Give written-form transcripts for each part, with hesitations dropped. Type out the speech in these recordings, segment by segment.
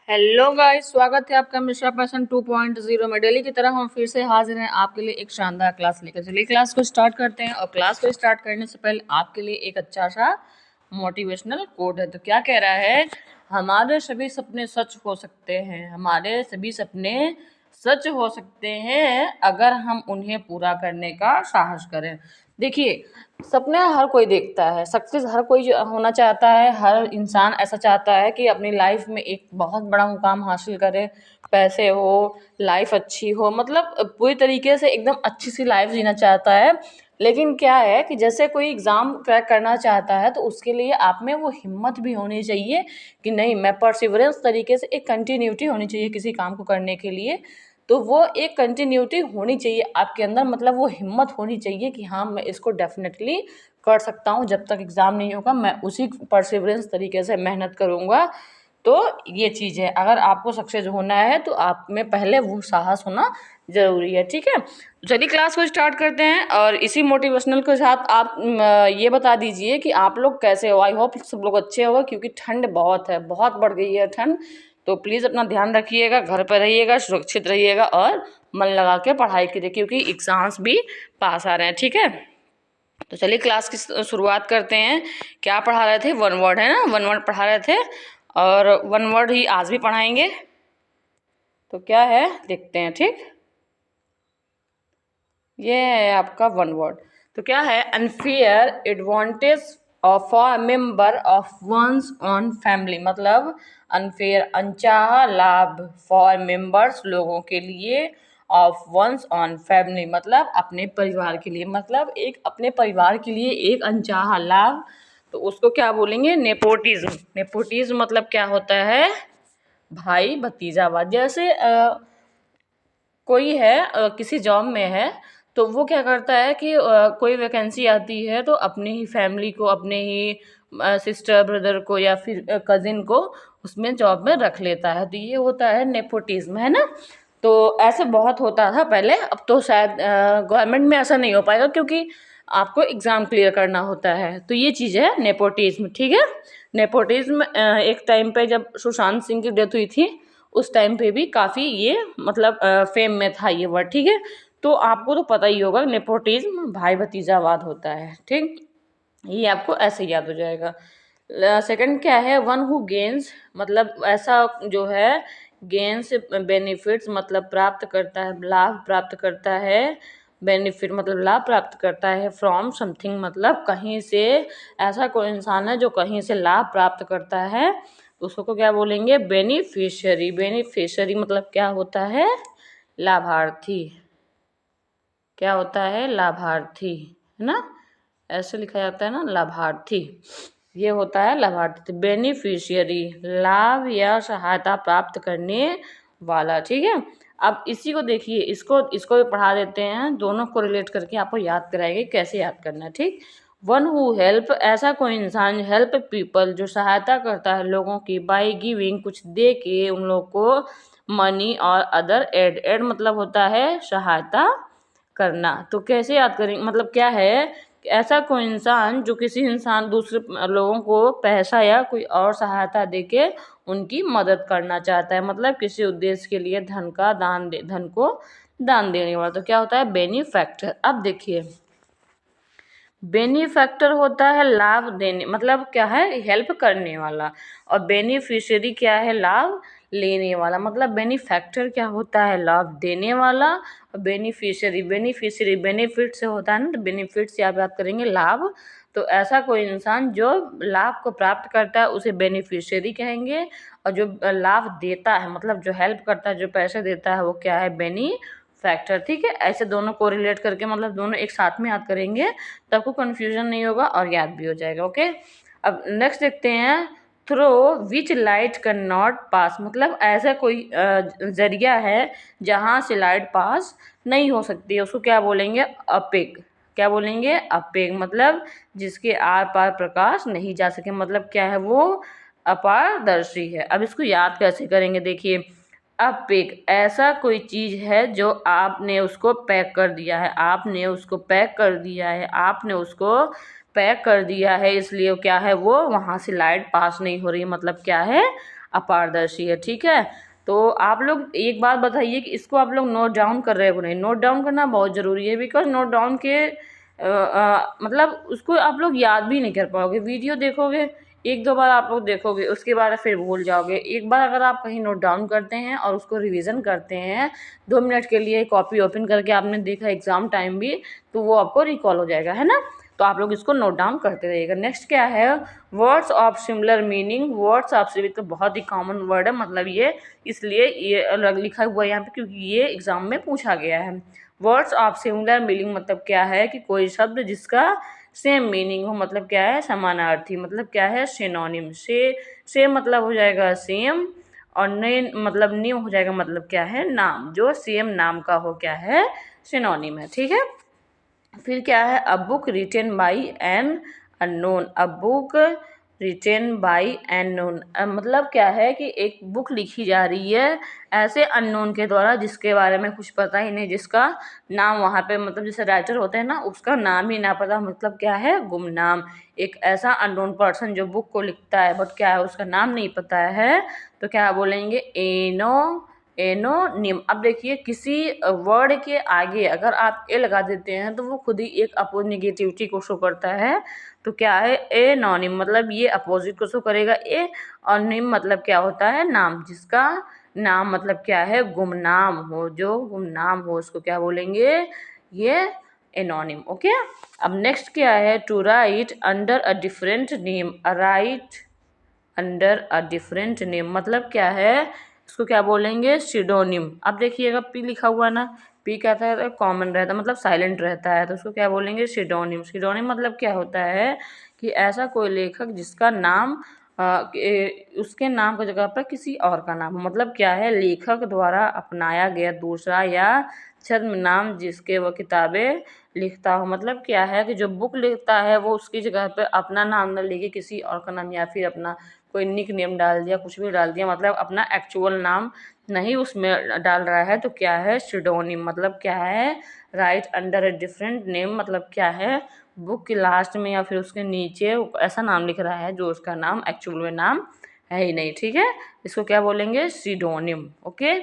Hello guys, स्वागत है आपका मिश्रा पैशन 2.0 में। डेली की तरह हम फिर से हाजिर हैं आपके लिए एक शानदार क्लास लेकर। चलिए क्लास को स्टार्ट करते हैं। और क्लास को स्टार्ट करने से पहले आपके लिए एक अच्छा सा मोटिवेशनल कोट है। तो क्या कह रहा है, हमारे सभी सपने सच हो सकते हैं, हमारे सभी सपने सच हो सकते हैं अगर हम उन्हें पूरा करने का साहस करें। देखिए, सपने हर कोई देखता है, सक्सेस हर कोई होना चाहता है, हर इंसान ऐसा चाहता है कि अपनी लाइफ में एक बहुत बड़ा मुकाम हासिल करे, पैसे हो, लाइफ अच्छी हो, मतलब पूरी तरीके से एकदम अच्छी सी लाइफ जीना चाहता है। लेकिन क्या है कि जैसे कोई एग्ज़ाम क्रैक करना चाहता है तो उसके लिए आप में वो हिम्मत भी होनी चाहिए कि नहीं, मैं परसिवरेंस तरीके से एक कंटिन्यूटी होनी चाहिए किसी काम को करने के लिए। तो वो एक कंटिन्यूटी होनी चाहिए आपके अंदर, मतलब वो हिम्मत होनी चाहिए कि हाँ, मैं इसको डेफिनेटली कर सकता हूँ। जब तक एग्ज़ाम नहीं होगा मैं उसी परसिवरेंस तरीके से मेहनत करूँगा। तो ये चीज़ है, अगर आपको सक्सेस होना है तो आप में पहले वो साहस होना ज़रूरी है। ठीक है, तो चलिए क्लास को स्टार्ट करते हैं। और इसी मोटिवेशनल के साथ आप ये बता दीजिए कि आप लोग कैसे हो। आई होप सब लोग अच्छे होगा, क्योंकि ठंड बहुत है, बहुत बढ़ गई है ठंड। तो प्लीज़ अपना ध्यान रखिएगा, घर पर रहिएगा, सुरक्षित रहिएगा और मन लगा के पढ़ाई कीजिए, क्योंकि एग्ज़ाम्स भी पास आ रहे हैं। ठीक है, तो चलिए क्लास की शुरुआत करते हैं। क्या पढ़ा रहे थे? वन वर्ड है ना, वन वर्ड पढ़ा रहे थे और वन वर्ड ही आज भी पढ़ाएंगे। तो क्या है देखते हैं। ठीक, ये है आपका वन वर्ड। तो क्या है? Unfair advantage of a member of one's own family, मतलब अनफेयर अनचाहा लाभ फॉर मेंबर्स लोगों के लिए, ऑफ वंस ऑन फैमिली मतलब अपने परिवार के लिए, मतलब एक अपने परिवार के लिए एक अनचाहा लाभ। तो उसको क्या बोलेंगे? नेपोटिज्म। नेपोटिज्म मतलब क्या होता है? भाई भतीजावाद। जैसे कोई है किसी जॉब में है, तो वो क्या करता है कि कोई वैकेंसी आती है तो अपनी ही फैमिली को, अपने ही सिस्टर ब्रदर को या फिर कजिन को उसमें जॉब में रख लेता है। तो ये होता है नेपोटिज्म, है ना। तो ऐसे बहुत होता था पहले, अब तो शायद गवर्नमेंट में ऐसा नहीं हो पाएगा, क्योंकि आपको एग्ज़ाम क्लियर करना होता है। तो ये चीज़ है नेपोटिज्म। ठीक है, नेपोटिज्म एक टाइम पे जब सुशांत सिंह की डेथ हुई थी, उस टाइम पे भी काफ़ी ये मतलब फेम में था ये वर्ड। ठीक है, तो आपको तो पता ही होगा नेपोटिज्म भाई भतीजावाद होता है। ठीक, ये आपको ऐसे याद हो जाएगा। सेकंड क्या है? वन हु गेन्स, मतलब ऐसा जो है, गेन्स बेनिफिट्स मतलब प्राप्त करता है, लाभ प्राप्त करता है। बेनिफिट मतलब लाभ प्राप्त करता है। फ्रॉम समथिंग मतलब कहीं से, ऐसा कोई इंसान है जो कहीं से लाभ प्राप्त करता है, उसको क्या बोलेंगे? बेनिफिशियरी। बेनिफिशियरी मतलब क्या होता है? लाभार्थी। क्या होता है? लाभार्थी, है ना, ऐसे लिखा जाता है ना, लाभार्थी। ये होता है लाभार्थी। बेनिफिशियरी लाभ या सहायता प्राप्त करने वाला। ठीक है, अब इसी को देखिए, इसको इसको भी पढ़ा देते हैं, दोनों को रिलेट करके आपको याद कराएंगे कैसे याद करना है। ठीक, वन हु हेल्प, ऐसा कोई इंसान हेल्प पीपल जो सहायता करता है लोगों की, बाई गिविंग कुछ दे के उन लोग को, मनी और अदर एड। एड मतलब होता है सहायता करना। तो कैसे याद करेंगे? मतलब क्या है कि ऐसा कोई इंसान जो किसी इंसान दूसरे लोगों को पैसा या कोई और सहायता देके उनकी मदद करना चाहता है, मतलब किसी उद्देश्य के लिए धन का दान दे, धन को दान देने वाला। तो क्या होता है? बेनिफैक्टर। अब देखिए, बेनिफैक्टर होता है लाभ देने, मतलब क्या है? हेल्प करने वाला। और बेनिफिशियरी क्या है? लाभ लेने वाला। मतलब बेनिफैक्टर क्या होता है? लाभ देने वाला। और बेनिफिशियरी, बेनिफिशियरी बेनिफिट से होता है ना, तो बेनिफिट से आप बात करेंगे लाभ। तो ऐसा कोई इंसान जो लाभ को प्राप्त करता है उसे बेनिफिशियरी कहेंगे। और जो लाभ देता है, मतलब जो हेल्प करता है, जो पैसे देता है, वो क्या है? बेनिफैक्टर। ठीक है, ऐसे दोनों को रिलेट करके, मतलब दोनों एक साथ में याद करेंगे तो आपको कन्फ्यूजन नहीं होगा और याद भी हो जाएगा। ओके, अब नेक्स्ट देखते हैं। Through which light can not pass, मतलब ऐसा कोई जरिया है जहाँ से लाइट पास नहीं हो सकती है, उसको क्या बोलेंगे? अपेक। क्या बोलेंगे? अपेक, मतलब जिसके आर पार प्रकाश नहीं जा सके, मतलब क्या है? वो अपारदर्शी है। अब इसको याद कैसे करेंगे? देखिए, अपेक ऐसा कोई चीज़ है जो आपने उसको पैक कर दिया है, आपने उसको पैक कर दिया है, आपने उसको पैक कर दिया है, इसलिए क्या है? वो वहाँ से लाइट पास नहीं हो रही, मतलब क्या है? अपारदर्शी है। ठीक है, तो आप लोग एक बात बताइए कि इसको आप लोग नोट डाउन कर रहे हो नहीं? नोट डाउन करना बहुत ज़रूरी है, बिकॉज नोट डाउन के मतलब उसको आप लोग याद भी नहीं कर पाओगे। वीडियो देखोगे, एक दो बार आप लोग देखोगे, उसके बाद फिर भूल जाओगे। एक बार अगर आप कहीं नोट डाउन करते हैं और उसको रिवीजन करते हैं 2 मिनट के लिए, कॉपी ओपन करके आपने देखा एग्जाम टाइम भी, तो वो आपको रिकॉल हो जाएगा, है ना। तो आप लोग इसको नोट डाउन करते रहिएगा। नेक्स्ट क्या है, words of similar meaning. Words of similar तो बहुत ही कॉमन वर्ड है, मतलब ये इसलिए ये अलग लिखा हुआ है यहाँ पे क्योंकि ये एग्जाम में पूछा गया है। वर्ड्स ऑफ सिमिलर मीनिंग मतलब क्या है कि कोई शब्द जिसका सेम मीनिंग हो, मतलब क्या है, समानार्थी, मतलब क्या है, सिनोनिम। से मतलब हो जाएगा सेम, और ने मतलब न्यू हो जाएगा, मतलब क्या है, नाम। जो सेम नाम का हो क्या है, सिनोनिम है। ठीक है, फिर क्या है, a book written by an unknown. A book written by unknown मतलब क्या है कि एक बुक लिखी जा रही है ऐसे अननोन के द्वारा जिसके बारे में कुछ पता ही नहीं, जिसका नाम वहाँ पे मतलब जैसे राइटर होते हैं ना, उसका नाम ही ना पता, मतलब क्या है, गुमनाम। एक ऐसा अननोन पर्सन जो बुक को लिखता है बट क्या है, उसका नाम नहीं पता है, तो क्या बोलेंगे, एनोनिम। अब देखिए, किसी वर्ड के आगे अगर आप ए लगा देते हैं तो वो खुद ही एक अपोज निगेटिविटी को शो करता है। तो क्या है, एनोनिम मतलब ये अपोजिट को शो करेगा। ए और निम मतलब क्या होता है, नाम। जिसका नाम मतलब क्या है, गुमनाम हो, जो गुमनाम हो उसको क्या बोलेंगे, ये एनोनिम। ओके, अब नेक्स्ट क्या है, to write under a different name. Write under a different name मतलब क्या है, इसको क्या बोलेंगे, सिडोनिम। अब देखिएगा पी लिखा हुआ ना, पी कहता है कॉमन रहता है, मतलब साइलेंट रहता है, तो उसको क्या बोलेंगे, सिडोनिम। सिडोनिम मतलब क्या होता है कि ऐसा कोई लेखक जिसका नाम उसके नाम की जगह पर किसी और का नाम हो, मतलब क्या है, लेखक द्वारा अपनाया गया दूसरा या छद्म नाम जिसके वो किताबें लिखता हो। मतलब क्या है कि जो बुक लिखता है वो उसकी जगह पे अपना नाम न लेके किसी और का नाम, या फिर अपना कोई निक नेम डाल दिया, कुछ भी डाल दिया, मतलब अपना एक्चुअल नाम नहीं उसमें डाल रहा है, तो क्या है, सिडोनिम। मतलब क्या है, right under a different name मतलब क्या है, बुक के लास्ट में या फिर उसके नीचे ऐसा नाम लिख रहा है जो उसका नाम एक्चुअल में नाम है ही नहीं। ठीक है, इसको क्या बोलेंगे, सिडोनिम। ओके,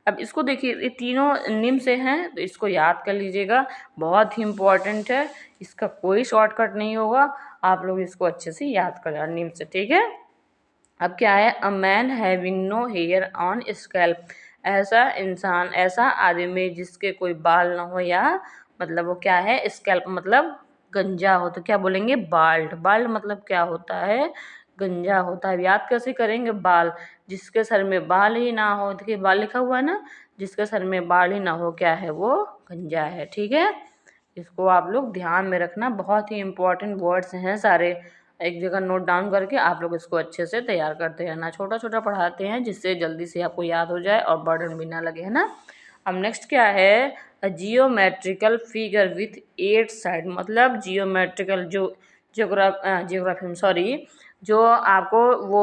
अब इसको देखिए, ये तीनों निम से हैं तो इसको याद कर लीजिएगा, बहुत ही इम्पोर्टेंट है, इसका कोई शॉर्टकट नहीं होगा, आप लोग इसको अच्छे से याद कर लेना निम से। ठीक है, अब क्या है, a man having no hair on scalp. ऐसा इंसान, ऐसा आदमी जिसके कोई बाल ना हो, या मतलब वो क्या है, स्कैल्प मतलब गंजा हो, तो क्या बोलेंगे, बाल्ड। बाल्ड मतलब क्या होता है, गंजा होता है। याद कैसे करेंगे, बाल। जिसके सर में बाल ही ना हो, देखिए बाल लिखा हुआ है ना, जिसके सर में बाल ही ना हो क्या है, वो गंजा है। ठीक है, इसको आप लोग ध्यान में रखना, बहुत ही इम्पोर्टेंट वर्ड्स हैं सारे, एक जगह नोट डाउन करके आप लोग इसको अच्छे से तैयार करते रहना। छोटा छोटा पढ़ाते हैं जिससे जल्दी से आपको याद हो जाए और बर्डन भी ना लगे, है ना। अब नेक्स्ट क्या है, अ जियोमेट्रिकल फिगर विथ 8 साइड। मतलब जियोमेट्रिकल जो जियोग्राफी सॉरी, जो आपको वो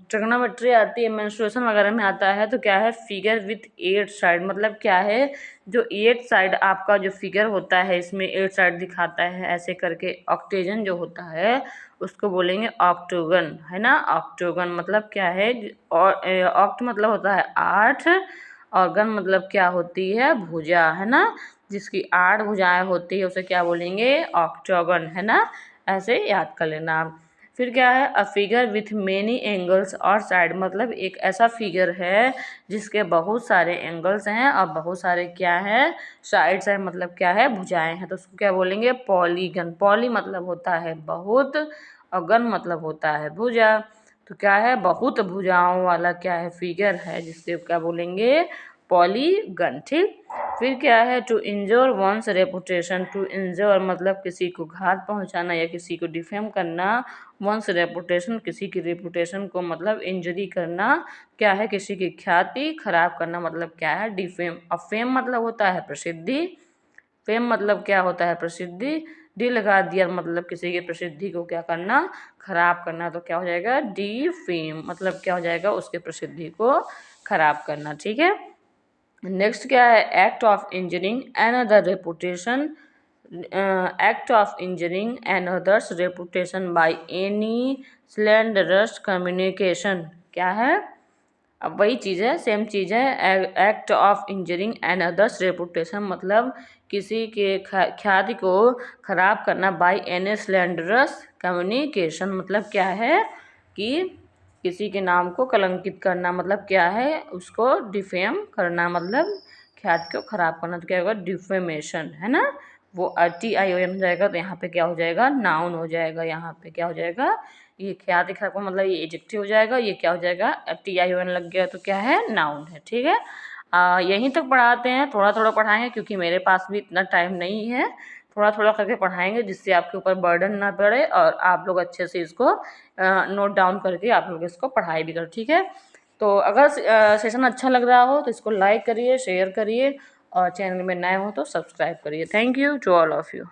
ट्रिग्नोमेट्री आती है, मेंस्ट्रुएशन वगैरह में आता है, तो क्या है, फिगर विथ 8 साइड। मतलब क्या है, जो 8 साइड आपका जो फिगर होता है इसमें 8 साइड दिखाता है ऐसे करके, ऑक्टेजन जो होता है उसको बोलेंगे ऑक्टोगन, है ना। ऑक्टोगन मतलब क्या है, और ऑक्ट मतलब होता है 8, और गन मतलब क्या होती है, भुजा, है ना। जिसकी 8 भुजाएं होती है उसे क्या बोलेंगे, ऑक्टोगन, है ना। ऐसे याद कर लेना आप। फिर क्या है, a figure with many angles और साइड। मतलब एक ऐसा फिगर है जिसके बहुत सारे एंगल्स हैं और बहुत सारे क्या है, साइड्स हैं, मतलब क्या है, भुजाएं हैं, तो उसको क्या बोलेंगे, पॉलीगन। पॉली मतलब होता है बहुत, और गन मतलब होता है भुजा, तो क्या है, बहुत भुजाओं वाला क्या है, फिगर है, जिससे क्या बोलेंगे, पॉलीगन। ठीक, फिर क्या है, to injure one's reputation. To injure मतलब किसी को घात पहुंचाना या किसी को डिफेम करना, वंस रेपुटेशन किसी की रेपुटेशन को मतलब इंजरी करना, क्या है, किसी की ख्याति खराब करना, मतलब क्या है, डिफेम। और फेम मतलब होता है प्रसिद्धि, फेम मतलब क्या होता है, प्रसिद्धि। डी लगा दिया मतलब किसी की प्रसिद्धि को क्या करना, खराब करना, तो क्या हो जाएगा, डी फेम। मतलब क्या हो जाएगा, उसके प्रसिद्धि को खराब करना। ठीक है, नेक्स्ट क्या है, act of injuring another reputation. Act of injuring another's reputation by any slanderous communication. क्या है, अब वही चीज़ है, सेम चीज़ है। Act of injuring and others reputation, मतलब किसी के ख्याति को खराब करना बाय एनी स्लैंडरस कम्युनिकेशन, मतलब क्या है कि किसी के नाम को कलंकित करना, मतलब क्या है, उसको डिफेम करना, मतलब ख्याति को खराब करना, तो क्या होगा, डिफेमेशन, है ना। वो TION हो जाएगा, तो यहाँ पे क्या हो जाएगा, नाउन हो जाएगा। यहाँ पे क्या हो जाएगा, ये ख्याति खराब, मतलब ये एडजेक्टिव हो जाएगा, ये क्या हो जाएगा, TION लग गया तो क्या है, नाउन है। ठीक है, यहीं तक पढ़ाते हैं, थोड़ा थोड़ा पढ़ाएंगे क्योंकि मेरे पास भी इतना टाइम नहीं है। थोड़ा थोड़ा करके पढ़ाएंगे जिससे आपके ऊपर बर्डन ना पड़े और आप लोग अच्छे से इसको नोट डाउन करके आप लोग इसको पढ़ाई भी करो। ठीक है, तो अगर सेशन अच्छा लग रहा हो तो इसको लाइक करिए, शेयर करिए और चैनल में नए हो तो सब्सक्राइब करिए। Thank you to all of you.